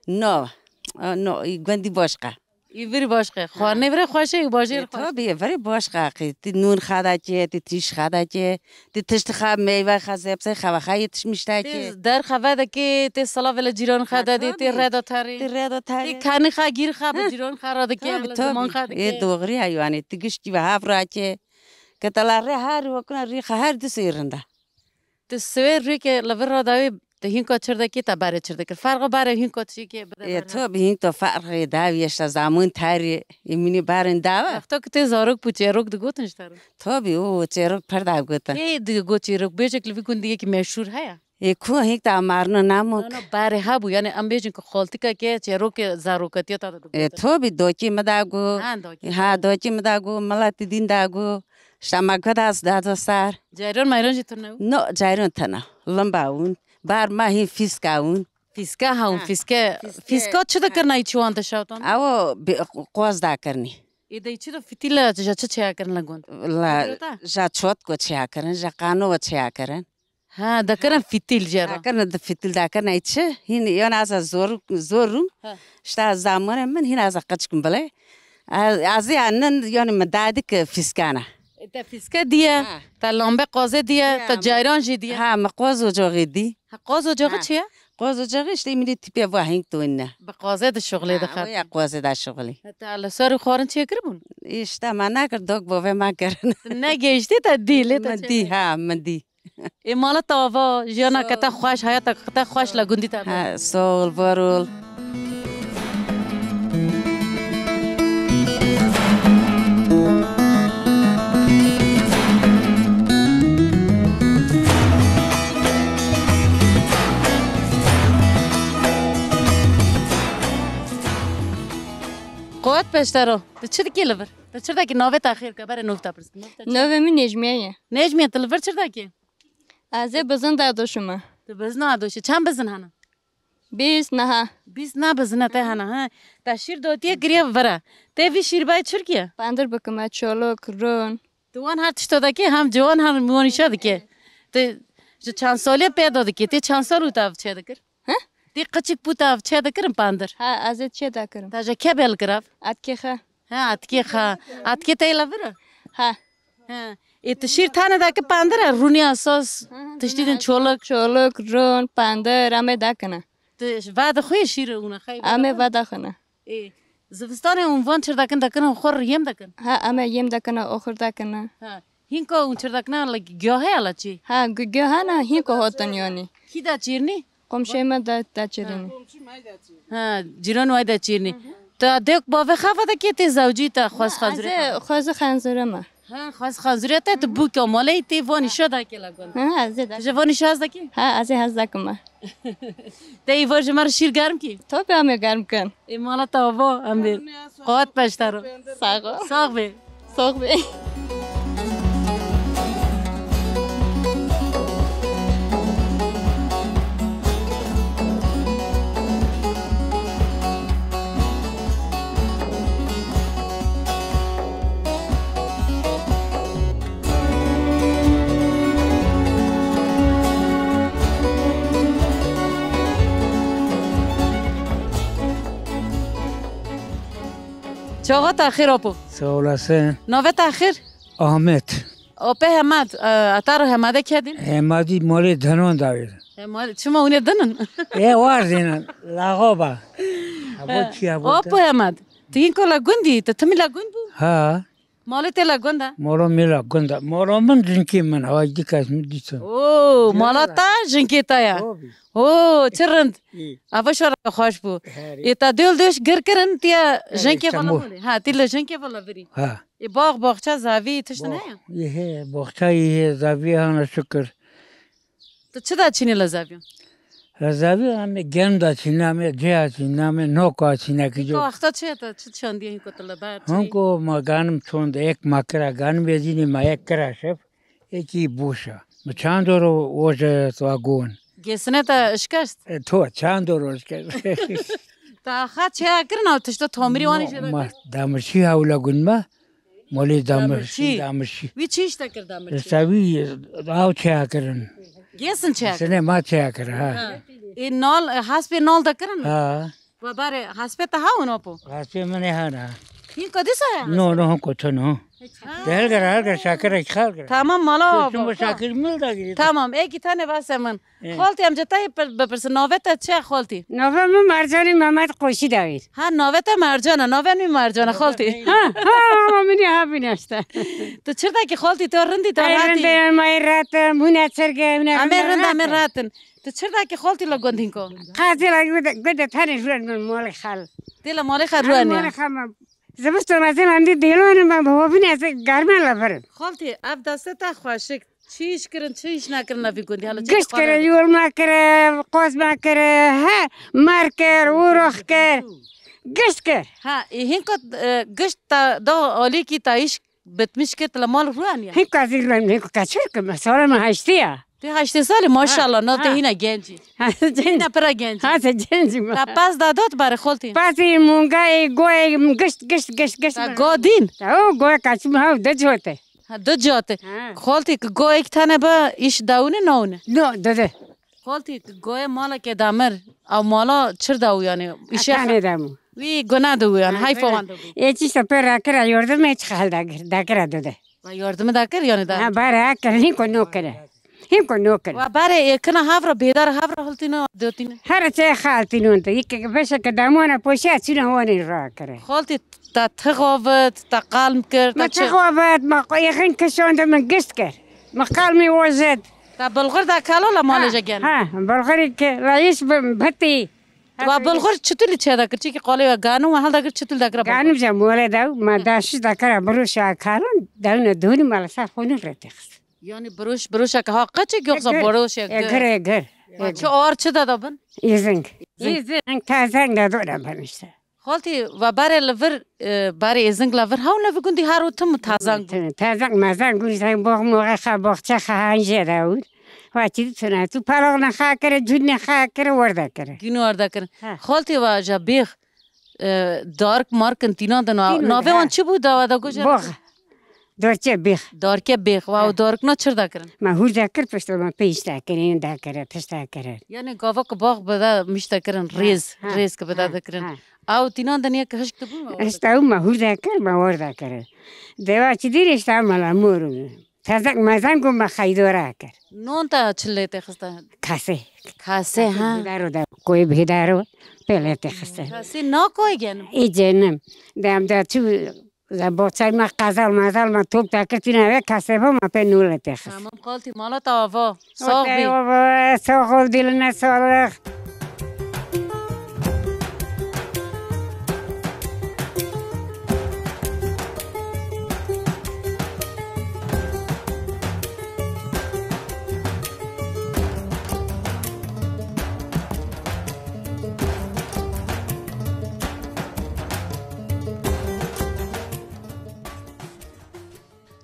Speaker 11: نو ای گندی باشقه
Speaker 1: ایوری باشقه خوانه وره خوشه ای باجیر
Speaker 11: تو بی وری باشقه تی نون خدا چه تی تیش خدا چه تی تشت خاب میوه خزب سه خوا خایتش میشته چه
Speaker 1: در خوا دکی تی سلا ول جیران خدا دی تی ردا تاری تی کانی خا گیر خا به جیران خرا دکی زمان خا دکی
Speaker 11: دوغری ایوانی تی گشتی به هاف را چه کتلا ره هر وکنه ریخ هر دسیرنده
Speaker 1: تی سویر ری که لور را داوی ده هین کات چرده کی تا باره چرده کر فرق باره هین کات چی که
Speaker 11: تو به هین تو فرق داویش زمان تاری ایمنی بارن داوا
Speaker 1: وقتا که تی زاروک پوچه روک دگوتنش تارو
Speaker 11: تو بی او چروک پردا گوتن
Speaker 1: ای دگو چروک بیچک لوی کندی که مشهور هیا
Speaker 11: کو هیک تا مارنو نامو
Speaker 1: نه باره ها بو یعنی ام بیچن که خالتی که چروک زاروکتی تا دگو
Speaker 11: تو بی دوچی مداگو ها دوچی مداگو ملاتی دین داگو شماگد از دادو سر
Speaker 1: جایرون مایرون جتون
Speaker 11: نو جایرون تنه لمباون بار ماهی فیسکاون
Speaker 1: فیسکا هاون فیسکا چه دا کرنایی چوان تشاوتان
Speaker 11: او قوز دا کرنی
Speaker 1: ایده چی دا فتیل جا چه کرن لگوند
Speaker 11: لا جا چوت کو چه کرن جا قانو چه کرن
Speaker 1: ها دا کرن فتیل جرا
Speaker 11: دا کرن دا فتیل دا کرن ایچه هین یون از زورم شتا زمان من هین از قچکم بله ازی انن یون مدادی که فیسکانه
Speaker 1: تا فیسکا دیه تا لامبه قازه دیه تا جایران جی دیه
Speaker 11: ها مقاز و جاغی دی
Speaker 1: قاز و جاغی چیه؟
Speaker 11: قاز و جاغی اشتی میری تیپی واهنگ تو اینه
Speaker 1: به قازه ده شغلی ده خرد
Speaker 11: یا قازه ده شغلی
Speaker 1: تا لسار خوارن چیه کربون؟
Speaker 11: اشتا من نکر دوگ باوه من کرن
Speaker 1: نگیشتی تا دیلی تا
Speaker 11: من دی ها من دی
Speaker 1: ای مالا تاوا جیانا کتا خوش حیاتا کتا خوش لگوندی تا
Speaker 11: ها سول برول
Speaker 1: قوت پشترو چه دکی لور چه دکی نوه تاخیر که برای نوه تا پرست
Speaker 12: نوه می نجمیه
Speaker 1: نجمیه تلور چه دکی
Speaker 12: از بزن دادوشم
Speaker 1: تو بزن دادوشی چند بزن هنه
Speaker 12: 20 نه
Speaker 1: 20 نه بزنه ته هنه ها تا شیر دوتیه گریه وره ته وی شیر باید چرکیه
Speaker 12: پندر بکمه چالک رون
Speaker 1: دوان هر تشتا دکی هم جوان هم میونیشه دکی ته چند سالی پیدا دکی ته چند سال رو تاف چه دکر دی قچک پوتاف چه دکرم پاندر
Speaker 12: ها از چه دکرم
Speaker 1: تا جا که بیل گرفت
Speaker 12: اتکه
Speaker 1: ها اتکه تایلا وره
Speaker 12: ها
Speaker 1: ایت شیر تانه دکه پاندر رونی اساس تشتیدن چولک
Speaker 12: رون پاندر همه دکنه
Speaker 1: بعد خوی شیر اون خیلی
Speaker 12: امه ودا خنه
Speaker 1: زمستان عنوان چر دکن خور یم دکن
Speaker 12: ها امه یم دکنه آخر دکنه
Speaker 1: هینکو اون چر دکن گیاه الا چی
Speaker 12: ها گیاه نه هینکو هاتن یعنی
Speaker 1: کی دا چیرنی
Speaker 12: قمشه ما دا چیرنی
Speaker 1: ها جیران وای دا چیرنی تا دیک باوی خفته کی تی زوجی تا خواست خنزوره
Speaker 12: خواست خنزوره ما
Speaker 1: ها خواست خنزوره تا تو بو کماله تی وانی شده کی لگون
Speaker 12: ها از ده
Speaker 1: جوانی شاز دکی
Speaker 12: ها از هز دکم
Speaker 1: تی ایوار جمر شیر گرم کی
Speaker 12: تو به همه گرم کن
Speaker 1: ای مالا تا با امیر قوت پشترو ساق به
Speaker 12: ساق به
Speaker 1: چاقا تاخیر اپو
Speaker 3: سولاسه
Speaker 1: نوه تاخیر
Speaker 3: احمد
Speaker 1: اپه حمد اتارو حمده کردین
Speaker 3: حمدی مولی دنون داوید
Speaker 1: چما اونه دنن
Speaker 3: واردینن لاغوبا ابو چی ابو
Speaker 1: اپو حمد تین کو لگوندی تمی لگوند بو
Speaker 3: ها
Speaker 1: مالی تی لگونده
Speaker 3: مورو میلا گندا مورو من جنکی من آج دیکاش میدیسن
Speaker 1: او مالا تا جنکی تا یا او چرند اوشور خوش بو ایتا دیل دیش گر کرن تیا جنکی بالا بولی ها تیل جنکی بالا بری
Speaker 3: ها
Speaker 1: ای باغچه زاوی تشت نه
Speaker 3: یه باغچه یه زاوی هانا شکر
Speaker 1: تو چه دا چینی لزاوی
Speaker 3: زاوی همه گرم دا چینه همه جه چینه همه نوکا چینه که جو
Speaker 1: وقتا چه تا چه چاندی هی کو طلبات
Speaker 3: همکو ما گانم چوند یک مکرا گان بیزینی ما یک کرا شف یکی بوشا ما چند رو وجه تو اگون
Speaker 1: گسنه تا اشکست
Speaker 3: تو چند رو اشکست
Speaker 1: تا خط چه کرنا تشت تامری وانی شده
Speaker 3: ما دامرشی هاولا گون ما مولی دامرشی
Speaker 1: وی چیش تا کرد دامرشی
Speaker 3: سوی آو چه کرن
Speaker 1: گسن چه
Speaker 3: سنه ما چه کرن ها
Speaker 1: این نال حسب نال دا کرن
Speaker 3: ها
Speaker 1: و باره حسب تا هاون اپو
Speaker 3: حسب منه هانا
Speaker 1: این کدی سه
Speaker 3: نو هم کتنو هلگر شاکر خال کر
Speaker 1: تمام مالا
Speaker 3: شما شاکر میل داری
Speaker 1: تمام ایکی تنه بس من خالتی هم جتای بپرس نوه تا چه خالتی
Speaker 10: نوه من مرجان محمد قوشی داوید
Speaker 1: ها نوه تا مرجانه نوه می مرجانه خالتی
Speaker 10: ها منی ها بینشته
Speaker 1: تو چرا که خالتی تو رندی تو راتی
Speaker 10: رنده مای رات مونه سرگه
Speaker 1: امر راتن تو چرا که خالتی لگوندین کو
Speaker 10: قاضی لگود تنه جوان مال خال
Speaker 1: دل مال خال روانی
Speaker 10: زمستون از من دی دیلون من بابین از گرمه لبرم
Speaker 1: خالتی اب دسته تا خوشک چیش کرن چیش نکرن نبی گوندی حالا
Speaker 10: گشت کرد یول ما کرد قاز ما کرد ها مار کرد وروخ کرد گشت کرد
Speaker 1: ها این کو گشت تا دو عالی کی تایش بتمش که تلمال روانی
Speaker 10: هیچ کاری نمی کنم کچر که مثلا ما هشتیه
Speaker 1: تو 8 سال ماشاءالله نه تو هینا گنجی هینا پر گنجی
Speaker 10: ها گنجی ما
Speaker 1: پس دادات برای خالتی
Speaker 10: پس مونگای گوی گشت
Speaker 1: گادین
Speaker 10: او گوی کچم ها دجوته
Speaker 1: دو جاته خالتی که گوی یک تنه با ایش داونه نونه
Speaker 10: نه داده
Speaker 1: خالتی که گوی مالا که دامر او مالا چر داو یعنی ایش
Speaker 10: تنه دامو
Speaker 1: وی گناه دو یعنی های فوان دو
Speaker 10: ایچی سپر کرا یاردم ایچ خال دکر داده
Speaker 1: و یاردم دکر یعنی دا
Speaker 10: ها باره کرنی کو نو کرد هیم کو نو کرد
Speaker 1: و باره کنه هفرا بیدار هفرا خالتینو دوتینه
Speaker 10: هر چه خالتینو تا یک بشه که دامونه پوشه چی نهوانی را کرد
Speaker 1: خالتی تا تقاوت تا قلم کرد
Speaker 10: ما تقاوت ما یخن کشوند من گشت کرد ما قلمی وزد
Speaker 1: تا بلغر دا کالا مال جگن
Speaker 10: ها بلغری که رئیس بطی
Speaker 1: و بلغر چطوری چه دکر چی که قالی و گانو محل دکر چطور دکر
Speaker 10: گانو جموله داو ما داشت دکر بروش کارون داون دونی مال سافونی رتخست
Speaker 1: یعنی بروش که ها قچه گوخزا بروش
Speaker 10: اگر
Speaker 1: چه آر چه دادا بن
Speaker 10: ایزنگ تازنگ دادورم بنشته
Speaker 1: خالتی و برای لور برای ازنگ لور هاون لور گوندی هارو تم
Speaker 10: تازنگ مازنگ گوندی سنگ باغ موقع خواه باغ چه خواهنجه داود و چی تونه تو پراغ نخواه کرد جود نخواه کرد ورده کرد
Speaker 1: گینو ورده کرد خالتی و جا بیخ دارک مارکن تینا دنو ناوه وان چی بود دا گوشه
Speaker 10: باغ دارچه بیخ
Speaker 1: دارکه بیخ و دارک نا چر دا کرن
Speaker 10: ما هور دا کرد پشت ما پیش دا کرد دا کرد پشت دا کرد
Speaker 1: یعنی گاوا که باغ بدا میشتا کرن ریز که بدا دا کرن او تینان دنیا که هشت بود
Speaker 10: اشتاو ما هور دا کرد ما ورده کرد دیوا چی دیر اشتاو مالا مورو تازک مزن گم خیداره کرد
Speaker 1: نون تا چله تخسته کاسه ها
Speaker 10: دارو دا کوی بیدارو پله تخسته
Speaker 1: کاسه نا کوی گن
Speaker 10: ای جنم دام دا تو زبوچای ما قزل ما توپ تاکتی نه کاسه با ما پنول تخست
Speaker 1: تمام قالتی مالا تا آوا ساق بی
Speaker 10: ساق دل نسالخ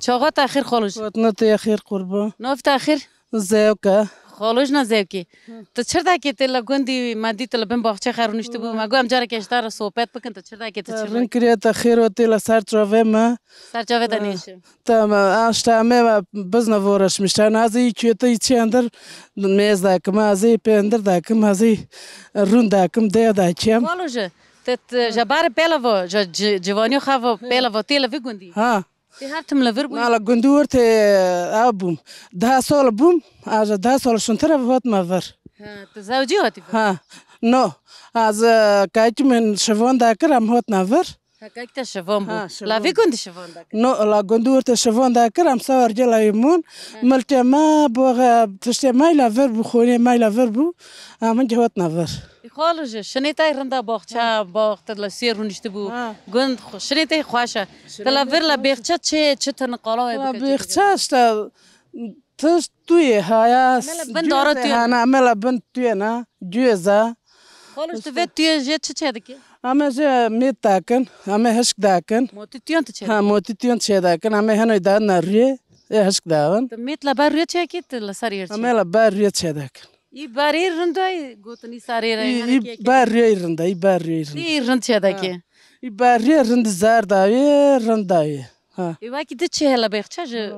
Speaker 1: چاقا تاخیر خالوش
Speaker 13: نه تاخیر قربان
Speaker 1: نوف تاخیر
Speaker 13: زوکه
Speaker 1: خالوش نه زوکی تو چرا که تلا گوندی مادی تلا بن باغچه خرونشته بو مگو ام جاره کشتار صحبت بکن تو چرا که تو چرا
Speaker 13: رن کریه تاخیر و تلا سرچاوه ما
Speaker 1: سرچاوه دنیشه
Speaker 13: تام اشتامه بزن ورش میشتن از چی تو چی اندر میز داکم از پندر داکم از رون داکم ده داچم
Speaker 1: خالوش تت جبار پلو جوانی خو پلو تلا وی گوندی
Speaker 13: ها
Speaker 1: تی هر تم لور بو
Speaker 13: نالا گندور ته ابوم 10 سال بوم از 10 سال شنتر وقت ما ور
Speaker 1: تو زوجی هاتی
Speaker 13: ها نو از کاچ من شوان داکرم هات نور
Speaker 1: کاچ شوان بو لا وی گوندی شوان داکر
Speaker 13: نو لا گندور ته شوان داکرم سوار جلایمون ملت ما بوغ تشت مایلا ور بو خونی مایلا ور بو من جهات نور
Speaker 1: خالوش شنیتای رندا باغچه باغ تلا سیرونشته بو گند شنیتای خوشه تلا ورلا بیخچه چه تنقالا
Speaker 13: لا بیخچه است تست توی هایا
Speaker 1: بن داره توی
Speaker 13: انا ملا بن توی نه جوزا
Speaker 1: خالوش تو توی جت چه دکی
Speaker 13: اما ج میت داکن اما هشک داکن
Speaker 1: موتیتیون چه
Speaker 13: ها موتیتیون چه داکن اما هنوی داد نریه هشک داون
Speaker 1: میت لبر ریه چه کی تلا سریر چه
Speaker 13: اما لبر ریه چه داکن
Speaker 1: ای باری رندای گوتنی ساری رای
Speaker 13: ای باری رند ای باری رند
Speaker 1: ای رند چه دکی
Speaker 13: ای باری رند زار داوی رند داوی ها
Speaker 1: ای وقتی ده چه هلا بیخ چه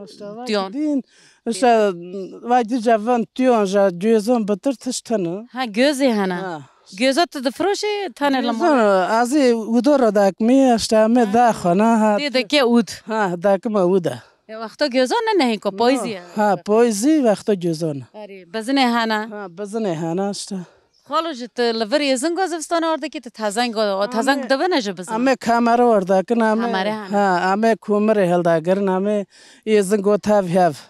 Speaker 1: تیون
Speaker 13: دین اشتا وقتی جوان تیون جا جوزان بتر تشتنه
Speaker 1: ها گوزی هنه گوزات دفروشی تانه لما
Speaker 13: ازی ودور داکمی اشتا می داخنه ها
Speaker 1: دی دکی اود
Speaker 13: ها داکم اوده
Speaker 1: وقتا گوزان نه کو پایزی
Speaker 13: ها پایزی وقتا گوزان
Speaker 1: آره بزنه هنه
Speaker 13: ها بزنه هنه اشتا
Speaker 1: خالوش ت لوری زنگ گذاشتن آورده که تازنگ دو نجه بزن.
Speaker 13: امه کامره آورده که نامه ها امه کومره هلده گر نامه یه زنگو تاویاف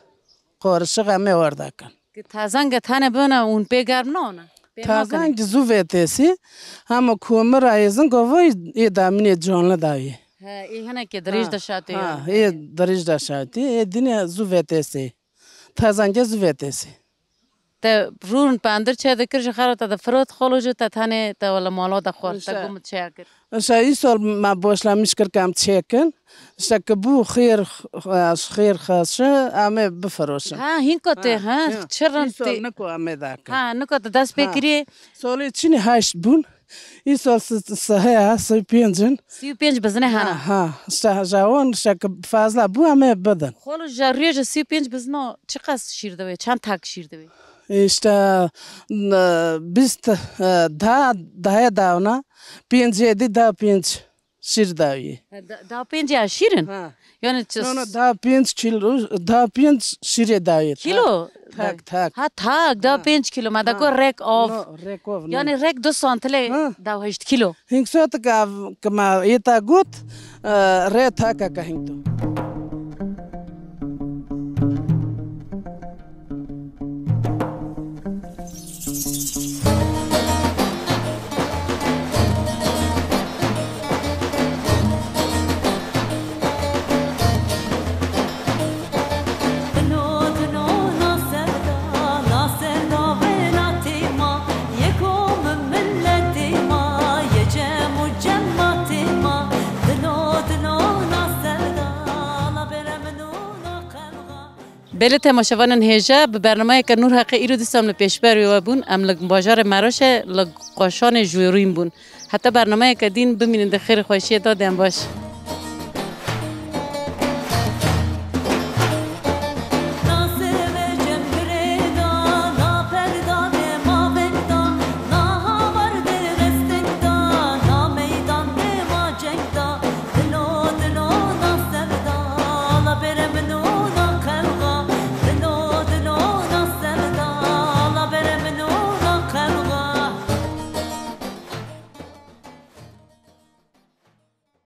Speaker 13: قارشق امه آورده کن.
Speaker 1: که تازنگ تنه بنا اون پیگرم نه.
Speaker 13: تازنگ زوویتسی همه کومره یه زنگو وای یه دامنی جانل دایی.
Speaker 1: ای هنه که دریج داشتی.
Speaker 13: ها یه دریج داشتی یه دنیا زوویتسی. تازنگ زوویتسی.
Speaker 1: تا رون پاندر چه دکرش خرات تا فرات خالوجه تا تنه تا ولا مالا تا خور تا گم چه کر.
Speaker 13: اشای سال ما باشلمیش کردم چه کن. اشتکبو خیر خاصه امه بفروشم.
Speaker 1: ها هین کته ها چرا
Speaker 13: تی؟ نکو امه داکن.
Speaker 1: ها نکو دست بکری.
Speaker 13: سالی چینی هشت بون. این سال سه 35
Speaker 1: 35 بزنه هنه.
Speaker 13: ها جوان شک فاضل بو امه بدن.
Speaker 1: خالوج جریج 35 بزنه چه قصد شیر دوی چند تاک شیر دوی.
Speaker 13: işte 10 davna 5 daha 5 şir davi.
Speaker 1: Daha 5 ya şirin. Yani
Speaker 13: daha 5 kilo daha 5 şir davi.
Speaker 1: Kilo?
Speaker 13: Tak.
Speaker 1: Ha tak daha 5 kilo ma da ko rek of. Yani rek 2 santle daha 8 kilo.
Speaker 13: Hingsot ka kama eta gut re taka ka hingto.
Speaker 1: بله تماشاوانان هجا به برنامه که نور حقی ایرو دیستم لپیشبر و بون ام لگ باجار مراش لگ قاشان جویروین بون حتی برنامه که دین ببینید خیر خوشی دادم باش